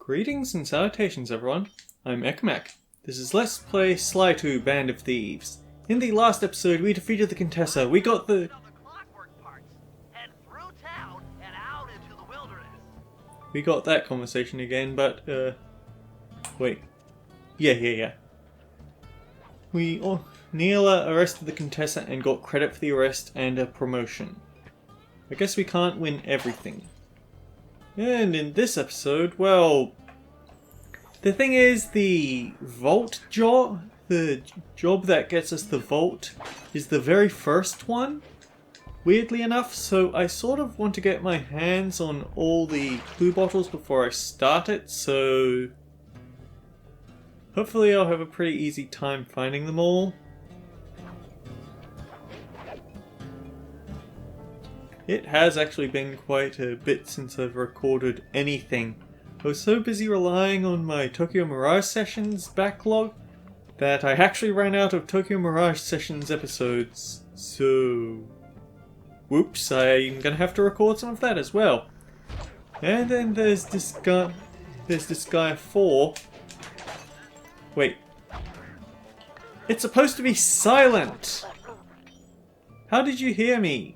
Greetings and salutations, everyone. I'm Ekmek. This is Let's Play Sly 2 Band of Thieves. In the last episode, we defeated the Contessa. We got the We got that conversation again, but, wait. Yeah. Neela arrested the Contessa and got credit for the arrest and a promotion. I guess we can't win everything. And in this episode, well, the thing is, the vault job, the job that gets us the vault, is the very first one, weirdly enough, so I sort of want to get my hands on all the clue bottles before I start it, so hopefully I'll have a pretty easy time finding them all. It has actually been quite a bit since I've recorded anything. I was so busy relying on my Tokyo Mirage Sessions backlog that I actually ran out of Tokyo Mirage Sessions episodes, so whoops, I'm gonna have to record some of that as well. And then there's this guy 4. Wait. It's supposed to be silent! How did you hear me?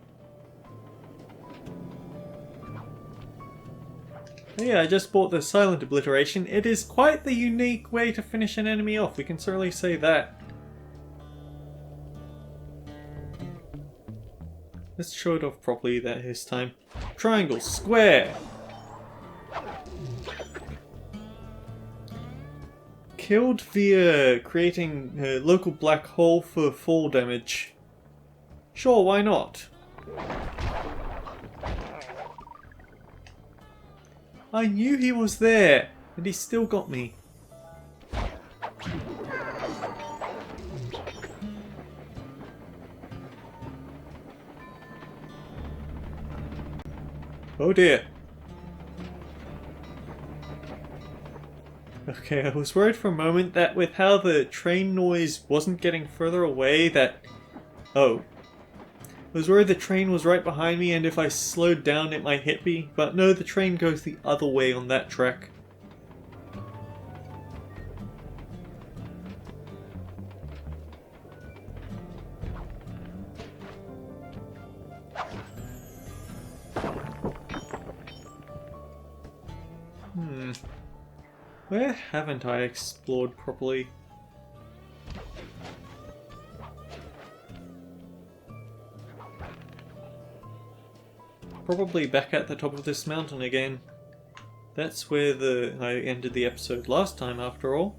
Yeah, I just bought the silent obliteration. It is quite the unique way to finish an enemy off, we can certainly say that. Let's show it off properly this time. Triangle, square! Killed via creating a local black hole for fall damage. Sure, why not? I knew he was there, and he still got me. Oh dear. Okay, I was worried for a moment that with how the train noise wasn't getting further away that... Oh. I was worried the train was right behind me and if I slowed down it might hit me, but no, the train goes the other way on that track. Where haven't I explored properly? Probably back at the top of this mountain again. That's where I ended the episode last time, after all.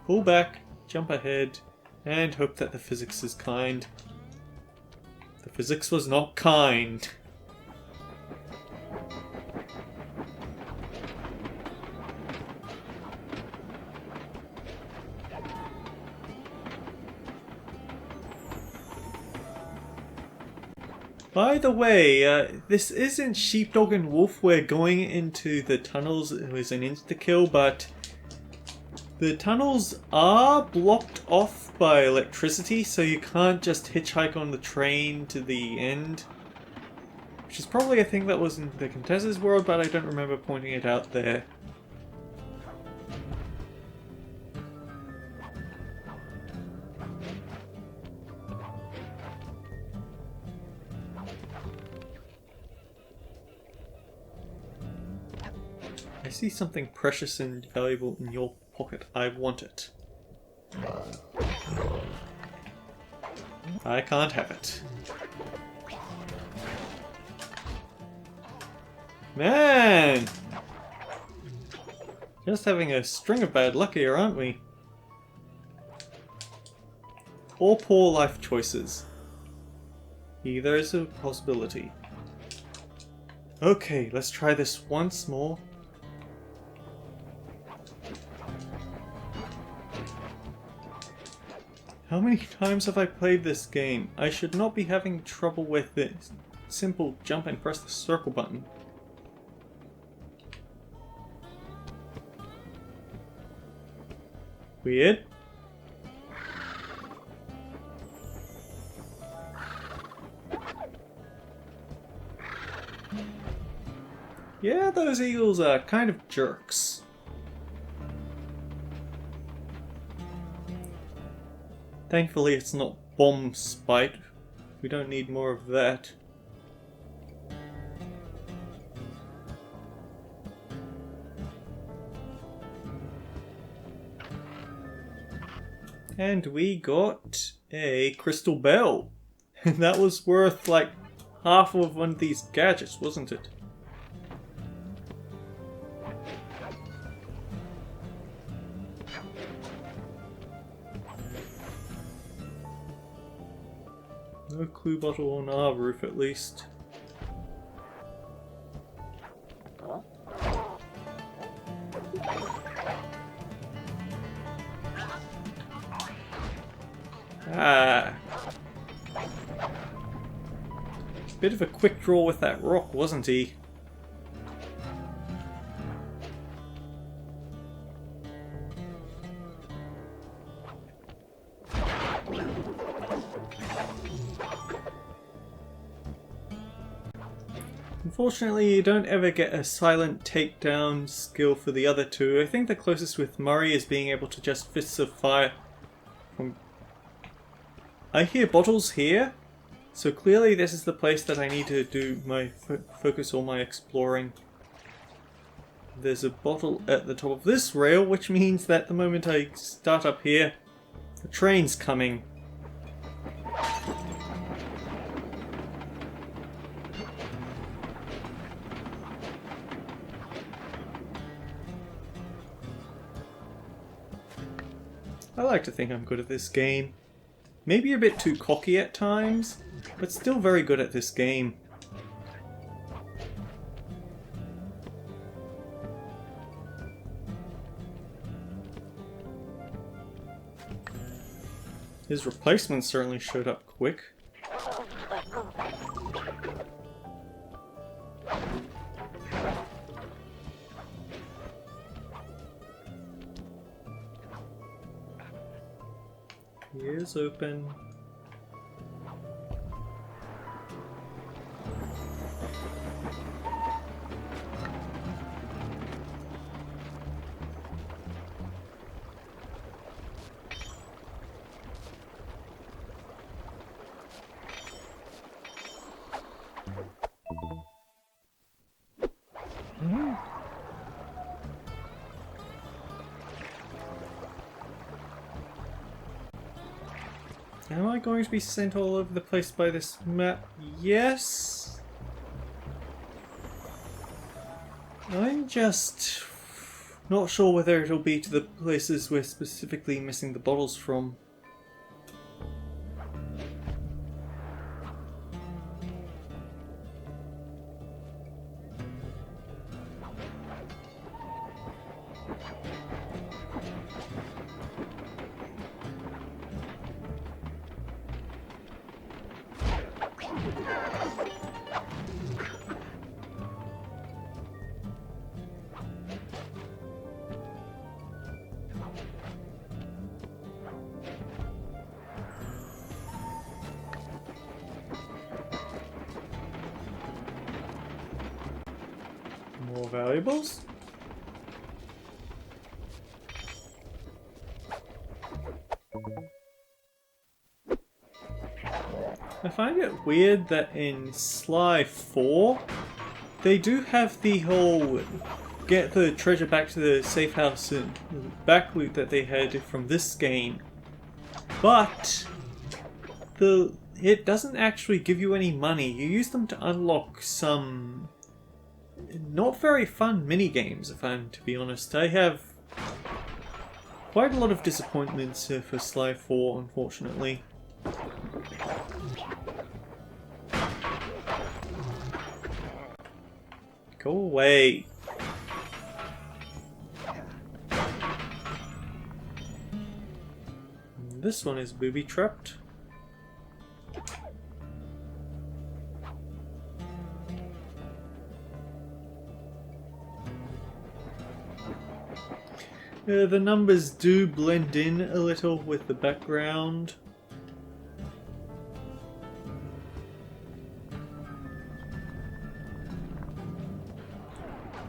Pull back, jump ahead, and hope that the physics is kind. The physics was not kind. By the way, this isn't Sheepdog and Wolf. We're going into the tunnels as an insta-kill, but the tunnels are blocked off by electricity, so you can't just hitchhike on the train to the end. Which is probably a thing that was in the Contessa's world, but I don't remember pointing it out there. I see something precious and valuable in your pocket. I want it. I can't have it. Man! Just having a string of bad luck here, aren't we? Or poor life choices. Either is a possibility. Okay, let's try this once more. How many times have I played this game? I should not be having trouble with this. Simple jump and press the circle button. Weird. Yeah, those eagles are kind of jerks. Thankfully it's not bomb spite. We don't need more of that. And we got a crystal bell. That was worth like half of one of these gadgets, wasn't it? No clue bottle on our roof at least. Ah. Bit of a quick draw with that rock, wasn't he? Unfortunately, you don't ever get a silent takedown skill for the other two. I think the closest with Murray is being able to just fists of fire from... I hear bottles here, so clearly this is the place that I need to do my focus all my exploring. There's a bottle at the top of this rail, which means that the moment I start up here, the train's coming. I like to think I'm good at this game. Maybe a bit too cocky at times, but still very good at this game. His replacement certainly showed up quick. He is open. Am I going to be sent all over the place by this map? Yes? I'm just not sure whether it'll be to the places we're specifically missing the bottles from. More valuables? I find it weird that in Sly 4 they do have the whole get the treasure back to the safe house and back loot that they had from this game, but it doesn't actually give you any money. You use them to unlock some not very fun mini games, if I'm to be honest. I have quite a lot of disappointments for Sly 4, unfortunately. Go away. This one is booby-trapped. The numbers do blend in a little with the background.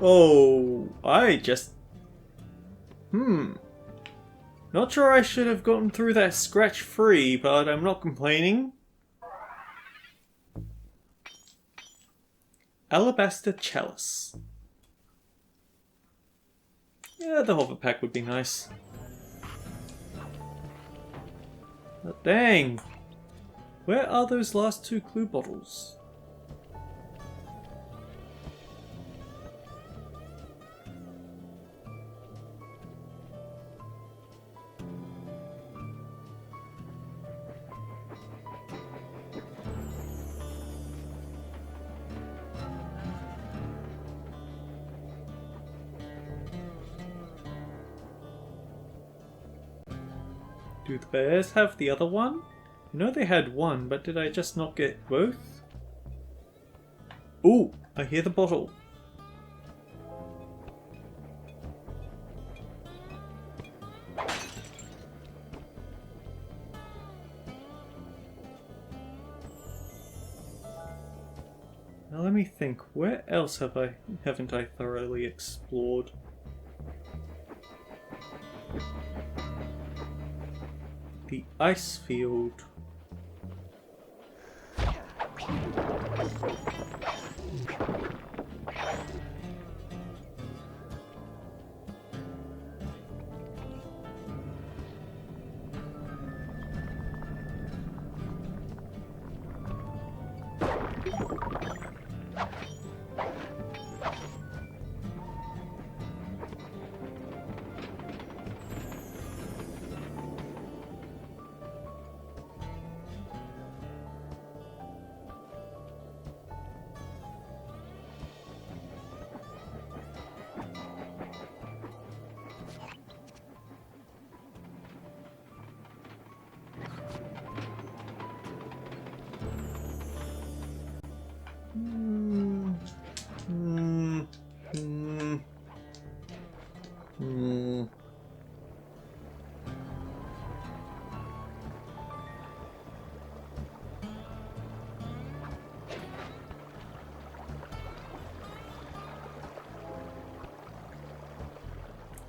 Oh, Not sure I should have gotten through that scratch free, but I'm not complaining. Alabaster Chalice. Yeah, the hover pack would be nice. But dang! Where are those last 2 clue bottles? Do the bears have the other one? I know they had one, but did I just not get both? Ooh, I hear the bottle. Now let me think, where else haven't I thoroughly explored? The ice field.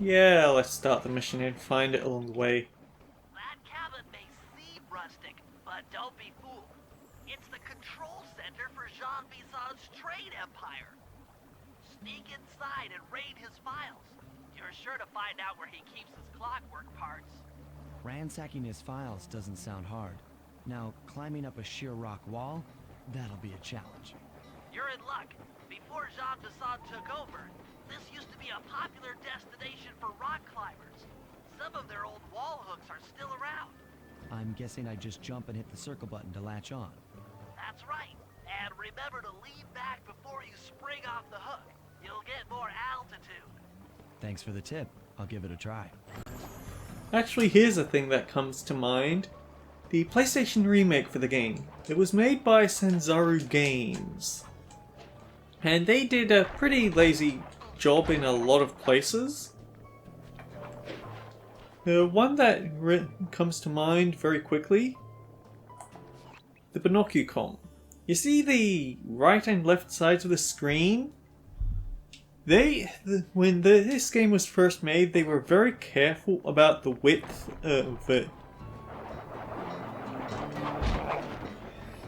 Yeah, let's start the mission and find it along the way. That cabin may seem rustic, but don't be fooled. It's the control center for Jean Bison's trade empire. Sneak inside and raid his files. You're sure to find out where he keeps his clockwork parts. Ransacking his files doesn't sound hard. Now, climbing up a sheer rock wall, that'll be a challenge. You're in luck. Before Jean Bison took over, this used to be a popular destination for rock climbers. Some of their old wall hooks are still around. I'm guessing I just jump and hit the circle button to latch on. That's right. And remember to lean back before you spring off the hook. You'll get more altitude. Thanks for the tip. I'll give it a try. Actually, here's a thing that comes to mind. The PlayStation remake for the game. It was made by Sanzaru Games. And they did a pretty lazy job in a lot of places. The one that comes to mind very quickly, the Binocucom. You see the right and left sides of the screen? When this game was first made, they were very careful about the width of it.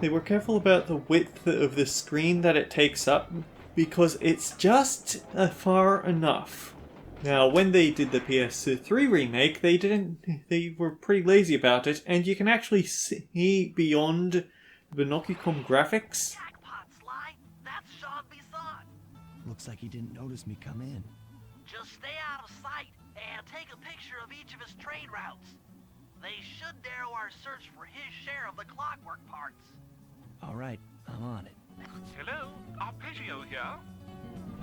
They were careful about the width of the screen that it takes up, because it's just far enough. Now, when they did the PS3 remake, they were pretty lazy about it, and you can actually see beyond the Binocucom graphics. Jackpot, Sly. That's Jean Bison. Looks like he didn't notice me come in. Just stay out of sight and take a picture of each of his trade routes. They should narrow our search for his share of the clockwork parts. All right, I'm on it. Hello, Arpeggio here.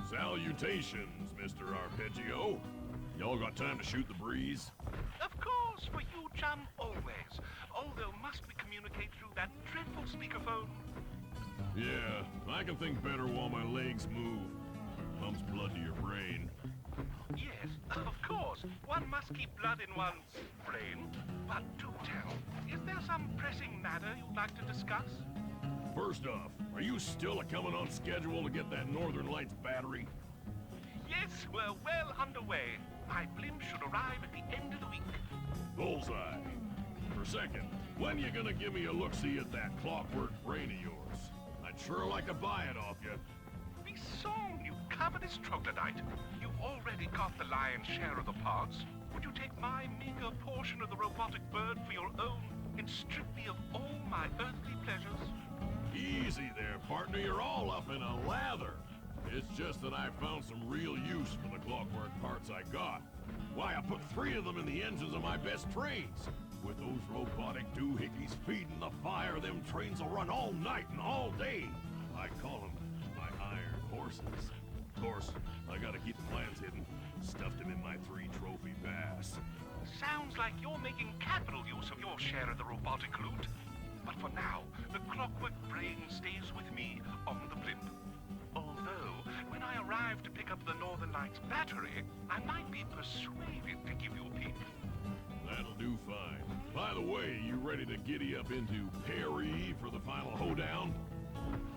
Salutations, Mr. Arpeggio. Y'all got time to shoot the breeze? Of course, for you, chum, always. Although must we communicate through that dreadful speakerphone? Yeah, I can think better while my legs move. Pumps blood to your brain. Yes, of course. One must keep blood in one's brain. But do tell, is there some pressing matter you'd like to discuss? First off, are you still coming on schedule to get that Northern Lights battery? Yes, we're well underway. My blimp should arrive at the end of the week. Bullseye. For a second, when you gonna give me a look-see at that clockwork brain of yours? I'd sure like to buy it off you. The song, you covetous troglodyte. You've already got the lion's share of the parts. Would you take my meager portion of the robotic bird for your own and strip me of all my earthly pleasures? Easy there, partner. You're all up in a lather. It's just that I found some real use for the clockwork parts I got. Why, I put 3 of them in the engines of my best trains. With those robotic doohickeys feeding the fire, them trains will run all night and all day. I call them my iron horses. Of course, I gotta keep the plans hidden. Stuffed them in my 3 trophy bass. Sounds like you're making capital use of your share of the robotic loot. But for now, the clockwork brain stays with me on the blimp. Although, when I arrive to pick up the Northern Lights battery, I might be persuaded to give you a peek. That'll do fine. By the way, you ready to giddy up into Perry for the final hoedown?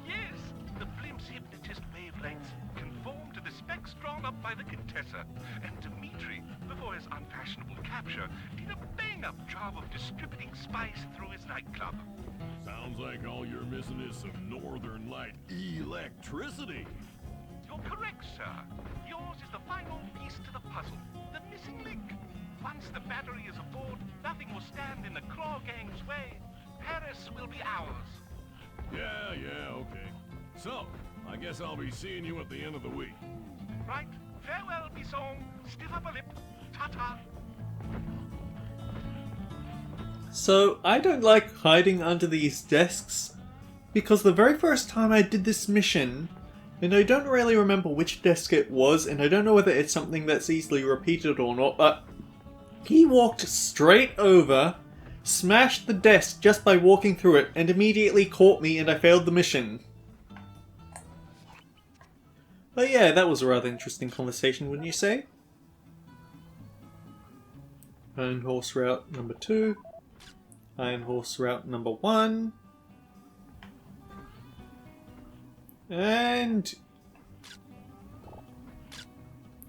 Yes, the blimp's hypnotist wavelengths conform to the specs drawn up by the Contessa, and Dimitri, before his unfashionable capture, did a bang-up job of distributing spice through his nightclub. Sounds like all you're missing is some Northern Light electricity. You're correct, sir. Yours is the final piece to the puzzle, the missing link. Once the battery is aboard, nothing will stand in the Claw Gang's way. Paris will be ours. Yeah, okay. So, I guess I'll be seeing you at the end of the week. Right. Farewell, Bisson. Stiff upper lip. Ta-ta. So, I don't like hiding under these desks, because the very first time I did this mission, and I don't really remember which desk it was, and I don't know whether it's something that's easily repeated or not, but he walked straight over, smashed the desk just by walking through it, and immediately caught me and I failed the mission. But yeah, that was a rather interesting conversation, wouldn't you say? Iron Horse Route number 2. Iron Horse Route number 1. And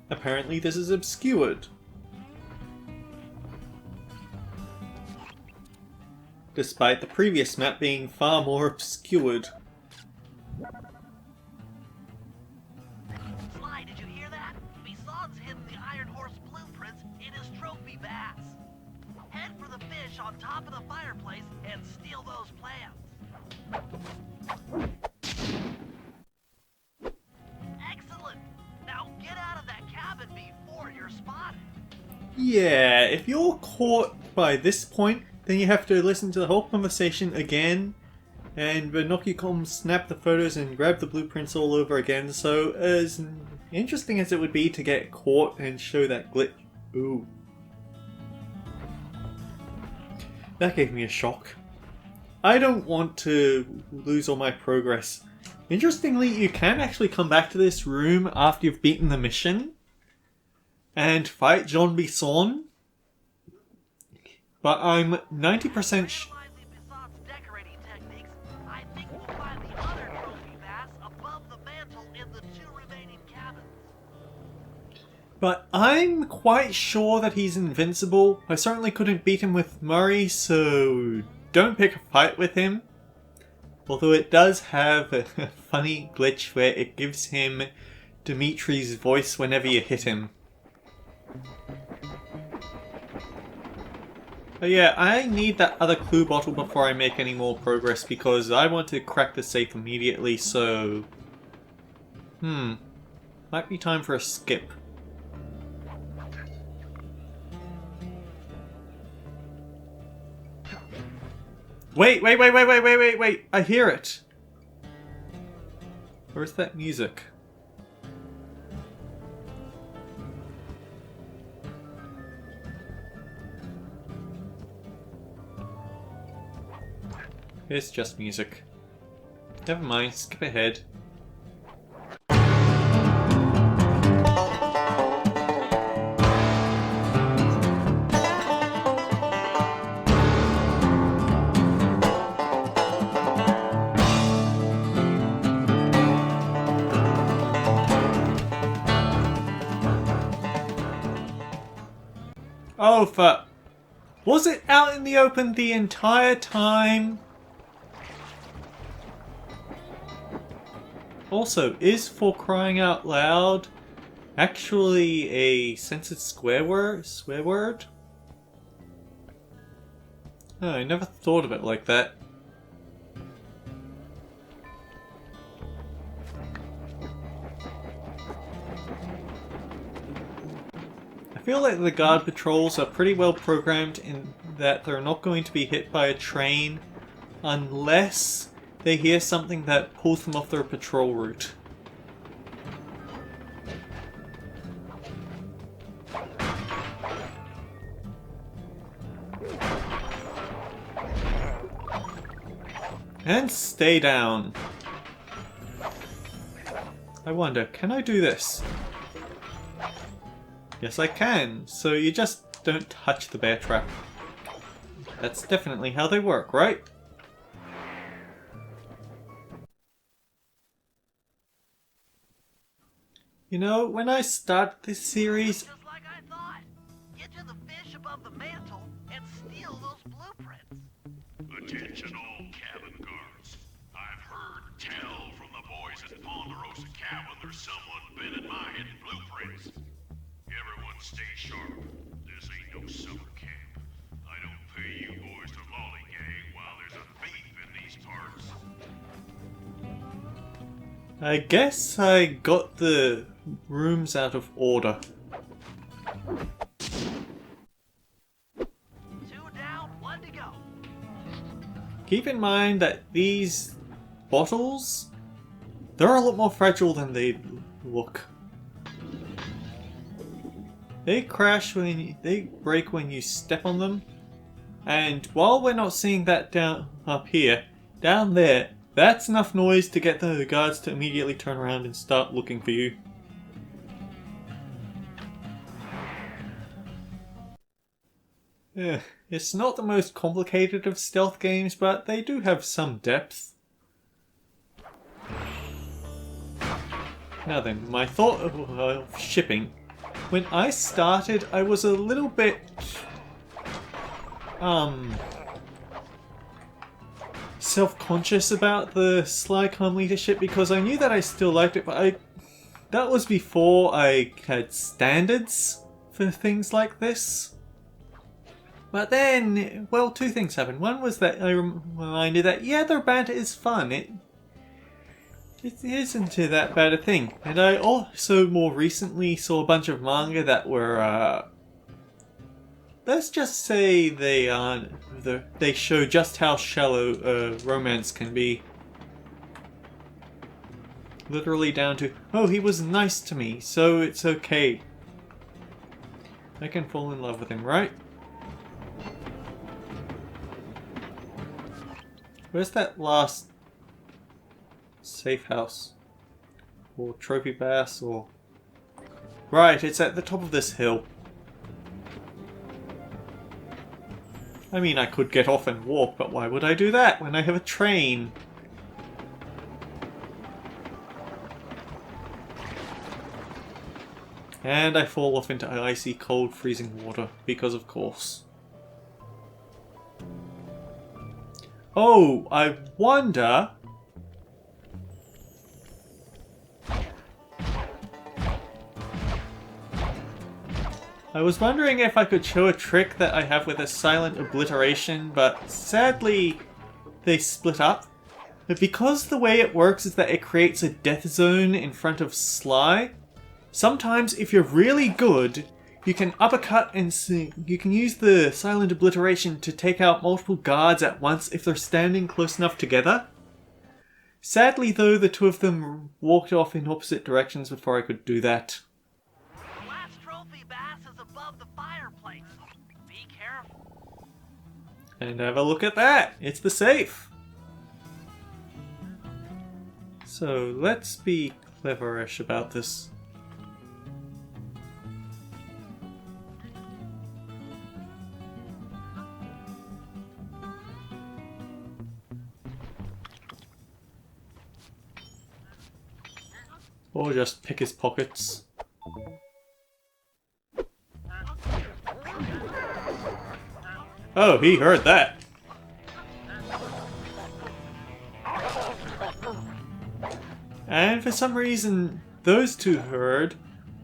apparently this is obscured. Despite the previous map being far more obscured. Sly, did you hear that? Bison's hidden the Iron Horse blueprints in his trophy bass. Head for the fish on top of the fireplace and steal those plans. Excellent! Now get out of that cabin before you're spotted. Yeah, if you're caught by this point, then you have to listen to the whole conversation again, and Binocucom snap the photos and grab the blueprints all over again. So as interesting as it would be to get caught and show that glitch, ooh, that gave me a shock. I don't want to lose all my progress. Interestingly, you can actually come back to this room after you've beaten the mission and fight Jean Bisson. But I'm 90% Analyzing Bison's decorating techniques, I think we'll find the other trophy bass above the mantle in the 2 remaining cabins. But I'm quite sure that he's invincible. I certainly couldn't beat him with Murray, so don't pick a fight with him. Although it does have a funny glitch where it gives him Dimitri's voice whenever you hit him. But yeah, I need that other clue bottle before I make any more progress because I want to crack the safe immediately, so... might be time for a skip. Wait! I hear it! Where's that music? It's just music. Never mind, skip ahead. Oh, fuck. Was it out in the open the entire time? Also, is for crying out loud actually a censored swear word? Oh, I never thought of it like that. I feel like the guard patrols are pretty well programmed in that they're not going to be hit by a train unless they hear something that pulls them off their patrol route. And stay down. I wonder, can I do this? Yes, I can. So you just don't touch the bear trap. That's definitely how they work, right? You know, when I started this series, Just like I thought. Get to the fish above the mantle and steal those blueprints. Attention all cabin guards. I've heard tell from the boys at Ponderosa Cabin there's someone been in my hidden blueprints. Everyone stay sharp. This ain't no summer camp. I don't pay you boys to lollygag while there's a thief in these parts. I guess I got the rooms out of order. 2 down, 1 to go. Keep in mind that these bottles, they're a lot more fragile than they look. They crash they break when you step on them. And while we're not seeing that down up here, down there, that's enough noise to get the guards to immediately turn around and start looking for you. It's not the most complicated of stealth games, but they do have some depth. Now then, my thought of shipping. When I started, I was a little bit self-conscious about the Sly Calm leadership because I knew that I still liked it, but that was before I had standards for things like this. But then, well, 2 things happened. One was that I reminded that, yeah, their banter is fun. It isn't that bad a thing. And I also more recently saw a bunch of manga that were, let's just say they show just how shallow romance can be. Literally down to, oh, he was nice to me, so it's okay. I can fall in love with him, right? Where's that last safe house? Or trophy bass, or... Right, it's at the top of this hill. I mean, I could get off and walk, but why would I do that when I have a train? And I fall off into icy, cold, freezing water, because of course. Oh, I wonder... I was wondering if I could show a trick that I have with a silent obliteration, but sadly they split up. But because the way it works is that it creates a death zone in front of Sly, sometimes if you're really good, you can uppercut and you can use the silent obliteration to take out multiple guards at once if they're standing close enough together. Sadly though, the 2 of them walked off in opposite directions before I could do that. The last trophy bass is above the fireplace. Be careful. And have a look at that! It's the safe! So let's be cleverish about this. Or just pick his pockets. Oh, he heard that. And for some reason, those two heard,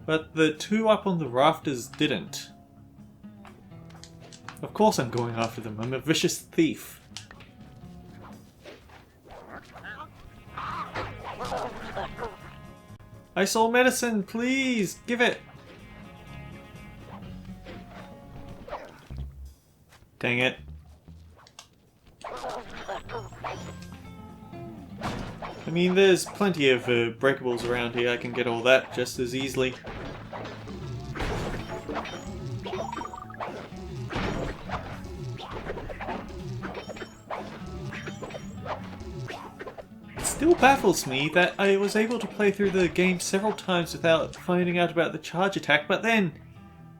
but the two up on the rafters didn't. Of course I'm going after them. I'm a vicious thief. I saw medicine, please, give it. Dang it. I mean, there's plenty of breakables around here. I can get all that just as easily. It still baffles me that I was able to play through the game several times without finding out about the charge attack, but then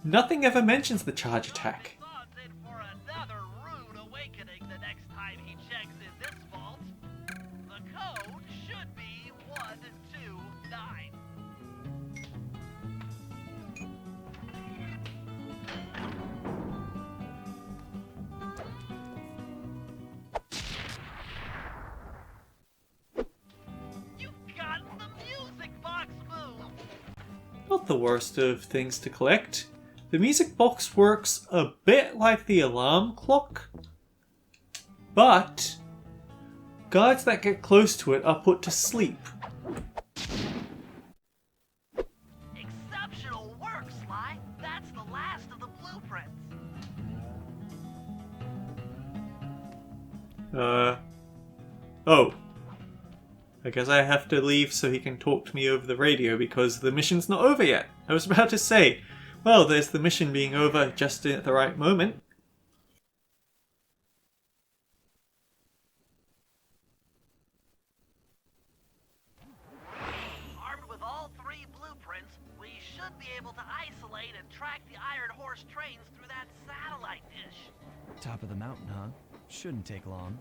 nothing ever mentions the charge attack. John's in for another rude awakening the next time he checks in this vault. The code should be 129. You've gotten the music box move! Not the worst of things to collect. The music box works a bit like the alarm clock, but guards that get close to it are put to sleep. Exceptional work, Sly. That's the last of the blueprints. Oh. I guess I have to leave so he can talk to me over the radio because the mission's not over yet. I was about to say, well, there's the mission being over just at the right moment. Armed with all three blueprints, we should be able to isolate and track the Iron Horse trains through that satellite dish. Top of the mountain, huh? Shouldn't take long.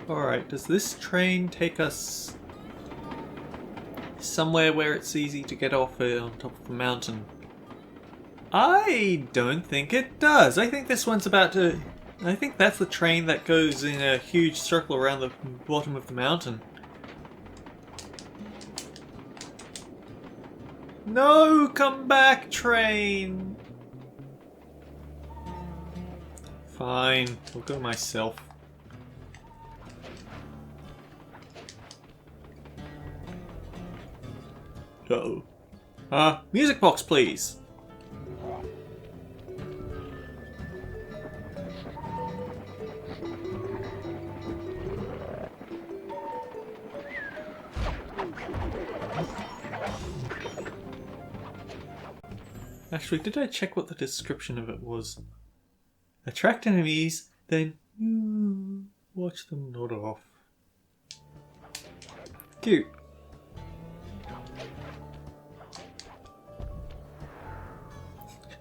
Alright, does this train take us somewhere where it's easy to get off on top of the mountain? I don't think it does. I think this one's about to... I think that's the train that goes in a huge circle around the bottom of the mountain. No! Come back, train! Fine, I'll go myself. Uh-oh. Music box, please! Actually, did I check what the description of it was? Attract enemies, then watch them nod off. Cute.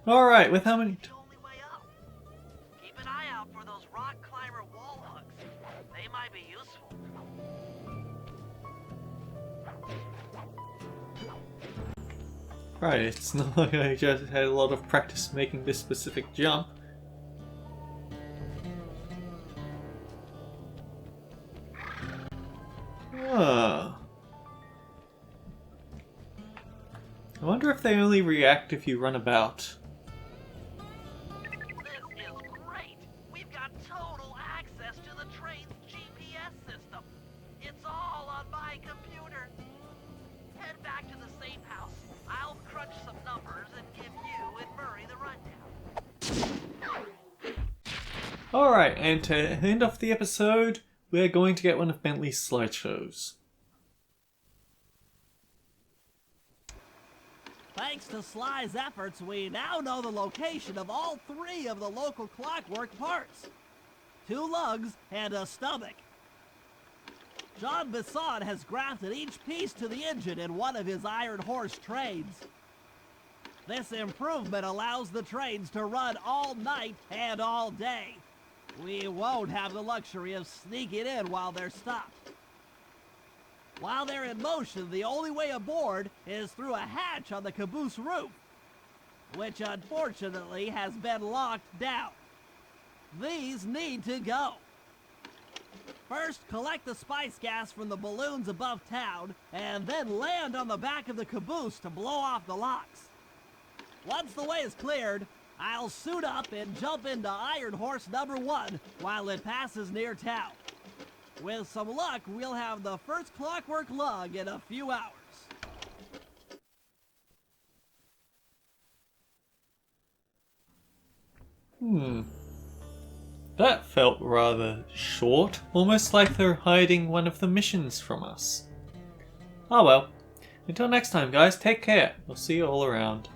Alright, with how many... The only way up. Keep an eye out for those rock climber wall hooks. They might be useful. Right, it's not like I just had a lot of practice making this specific jump. Ah. I wonder if they only react if you run about. This is great. We've got total access to the train's GPS system. It's all on my computer. Head back to the safe house. I'll crunch some numbers and give you and Murray the rundown. Alright, and to end off the episode, we're going to get one of Bentley's slideshows. Thanks to Sly's efforts, we now know the location of all three of the local clockwork parts. 2 lugs and a stomach. John Bisson has grafted each piece to the engine in one of his Iron Horse trains. This improvement allows the trains to run all night and all day. We won't have the luxury of sneaking in while they're stopped. While they're in motion, the only way aboard is through a hatch on the caboose roof, which unfortunately has been locked down. These need to go. First, collect the spice gas from the balloons above town, and then land on the back of the caboose to blow off the locks. Once the way is cleared, I'll suit up and jump into Iron Horse number 1 while it passes near town. With some luck, we'll have the first Clockwork lug in a few hours. That felt rather short, almost like they're hiding one of the missions from us. Oh well. Until next time, guys, take care. We'll see you all around.